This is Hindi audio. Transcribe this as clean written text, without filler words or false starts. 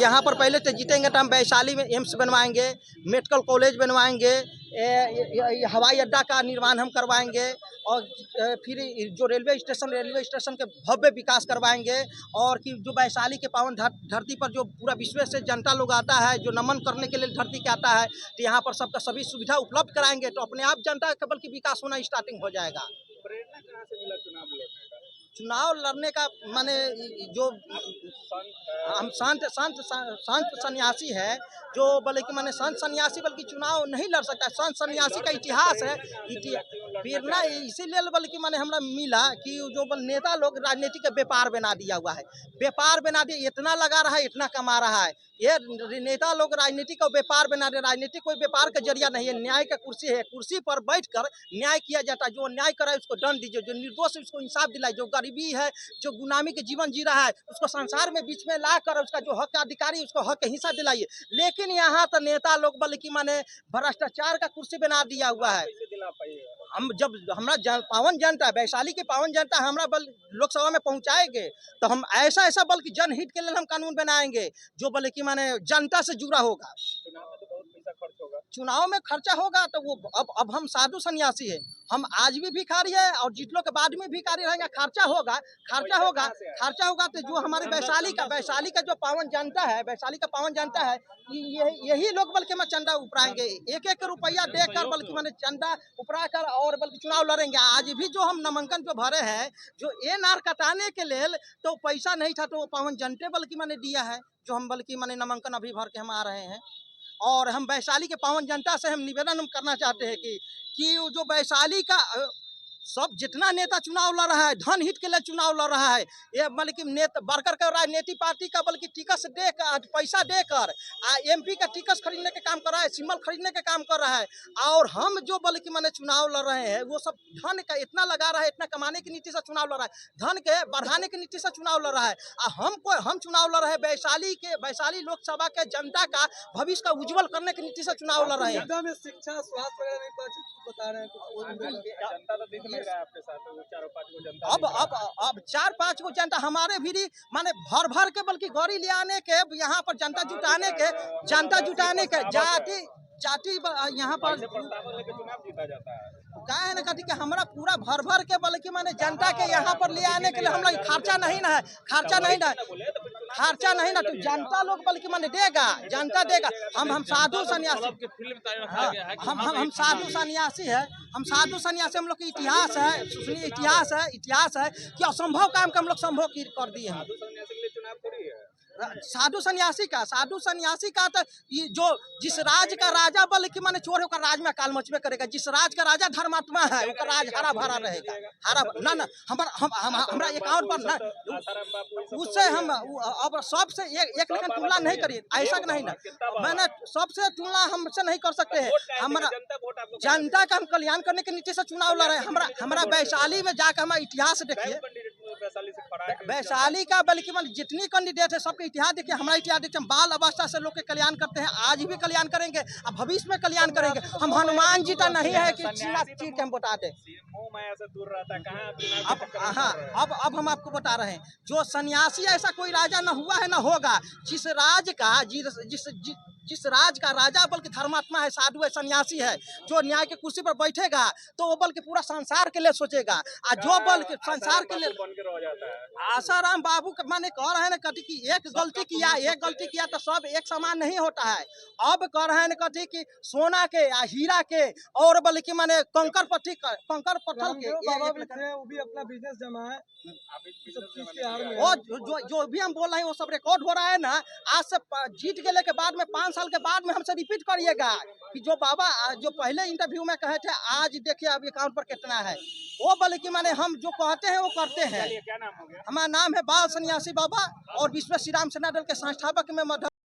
यहाँ पर पहले तो जीतेंगे तो हम वैशाली में एम्स बनवाएंगे, मेडिकल कॉलेज बनवाएंगे, हवाई अड्डा का निर्माण हम करवाएंगे और फिर जो रेलवे स्टेशन के भव्य विकास करवाएंगे। और कि जो वैशाली के पावन धरती पर जो पूरा विश्व से जनता लोग आता है, जो नमन करने के लिए धरती के आता है, तो यहाँ पर सबका सभी सुविधा उपलब्ध कराएंगे तो अपने आप जनता का बल्कि विकास होना स्टार्टिंग हो जाएगा। प्रेरणा कहाँ से मिला चुनाव लड़ने का? चुनाव लड़ने का माने जो हम संत सन्यासी है, जो बल्कि माने संत सन्यासी बल्कि चुनाव नहीं लड़ सकता। संत सन्यासी का इतिहास है, प्रेरणा इसीलिए बल्कि माने हमरा मिला कि जो नेता लोग राजनीति का व्यापार बना दिया हुआ है, व्यापार बना दिया, इतना लगा रहा है, इतना कमा रहा है। ये नेता लोग राजनीति का व्यापार बना रहे। राजनीति कोई व्यापार का जरिया नहीं है, न्याय का कुर्सी है, कुर्सी पर बैठकर न्याय किया जाता है। जो अन्याय कराए उसको दंड दीजिए, जो निर्दोष है उसको इंसाफ दिलाए, जो गरीबी है, जो गुलामी के जीवन जी रहा है उसको संसार में बीच में ला कर उसका जो हक का अधिकारी उसको हक हिस्सा दिलाइए। लेकिन यहाँ तो नेता लोग बल्कि माने भ्रष्टाचार का कुर्सी बना दिया हुआ है। हम जब हमारा पावन जनता, वैशाली की पावन जनता हमरा बल लोकसभा में पहुंचाएंगे तो हम ऐसा बल्कि जनहित के लिए हम कानून बनाएंगे जो बल्कि माने जनता से जुड़ा होगा। चुनाव में खर्चा होगा तो वो अब हम साधु सन्यासी है, हम आज भी भिखारी है और जीतने के बाद में भिखारी रहेंगे। खर्चा होगा तो जो हमारे वैशाली का जो पावन जनता है, वैशाली का पावन जनता है, यही लोग बल्कि मैं चंदा उपराएंगे, एक रुपया देकर बल्कि मैंने चंदा उपरा कर और बल्कि चुनाव लड़ेंगे। आज भी जो हम नामांकन जो भरे हैं, जो एनआर कटाने के लिए तो पैसा नहीं था, तो वो पावन जनते बल्कि मैंने दिया है, जो हम बल्कि मैंने नामांकन अभी भर के हम आ रहे हैं। और हम वैशाली के पावन जनता से हम निवेदन हम करना चाहते हैं कि जो वैशाली का सब जितना नेता चुनाव लड़ रहा है, धन हित के लिए चुनाव लड़ रहा है, ये बल्कि नेता बढ़कर कर राजनीतिक पार्टी का बल्कि टिकट देकर, पैसा देकर एमपी का टिकट खरीदने के काम कर रहा है, सिंबल खरीदने के काम कर रहा है। और हम जो बल्कि मैंने चुनाव लड़ रहे हैं वो सब धन का इतना लगा रहा है, इतना कमाने की नीति से चुनाव लड़ रहा है, धन के बढ़ाने की नीति से चुनाव लड़ रहा है। हम चुनाव लड़ रहे हैं वैशाली लोकसभा के जनता का भविष्य का उज्जवल करने की नीति से चुनाव लड़ रहे हैं। शिक्षा स्वास्थ्य वगैरह नहीं बता रहे हैं, जनता आपके साथ अब 4-5 गो जनता हमारे भी माने भर के बल्कि गौरी ले आने के, यहाँ पर जनता जुटाने के जाति यहाँ पर जीता जाता है। क्या है ना कहती कि हमारा पूरा भर के बल्कि माने जनता के यहाँ पर ले आने के लिए हम लोग खर्चा नहीं ना, तो जनता लोग बल्कि माने देगा, जनता देगा। हम साधु सन्यासी, हम साधु सन्यासी है, हम लोग की इतिहास है, सुनिए इतिहास है कि असंभव काम को हम लोग संभव कर दिए हैं। साधु सन्यासी का तो ये जो जिस राज का राजा बल्कि माने चोर है, राज में अकाल मचबे करेगा। जिस राज का राजा धर्मात्मा है उसका राज हरा भरा रहेगा। हमारा अकाउंट पर ना उससे हम अब सबसे एक लेकिन तुलना नहीं करिए, ऐसा नहीं ना, मैंने सबसे तुलना हमसे नहीं कर सकते हैं। हमारा जनता का हम कल्याण करने की नीति से चुनाव लड़ रहे हैं। हमारा वैशाली में जाकर हमारा इतिहास देखिए, वैशाली का बल्कि मान जितनी कैंडिडेट है सबके इतिहास देखिए, हमारा इतिहास देखिए। हम बाल अवस्था से लोग के कल्याण करते हैं, आज भी कल्याण करेंगे और भविष्य में कल्याण करेंगे। हम हनुमान जी का नहीं है कि चीज के हम बता दें। अब हम आपको बता रहे हैं, जो सन्यासी ऐसा कोई राजा न हुआ है न होगा जिस राज का राजा बल्कि धर्मात्मा है, साधु है, सन्यासी है, जो न्याय के कुर्सी पर बैठेगा तो वो बल्कि पूरा संसार के लिए सोचेगा। और जो बल्कि संसार के लिए आसाराम बाबू माने कह रहे हैं कथी कि एक गलती किया तो सब एक समान नहीं होता है। अब कह रहे हैं कथी कि सोना के या हीरा के और बल्कि माने कंकर पत्थर के वो भी अपना बिजनेस जमा है। वो जो भी हम बोल रहे हैं वो सब रिकॉर्ड हो रहा है ना। आज से जीत गेले के बाद में 5 साल के बाद में हमसे रिपीट करिएगा कि जो बाबा जो पहले इंटरव्यू में कहे थे, आज देखिए अब अकाउंट पर कितना है। वो बल्कि माने हम जो कहते हैं वो करते हैं। हमारा नाम है बाल सन्यासी बाबा और विश्व श्री राम सेना दल के संस्थापक में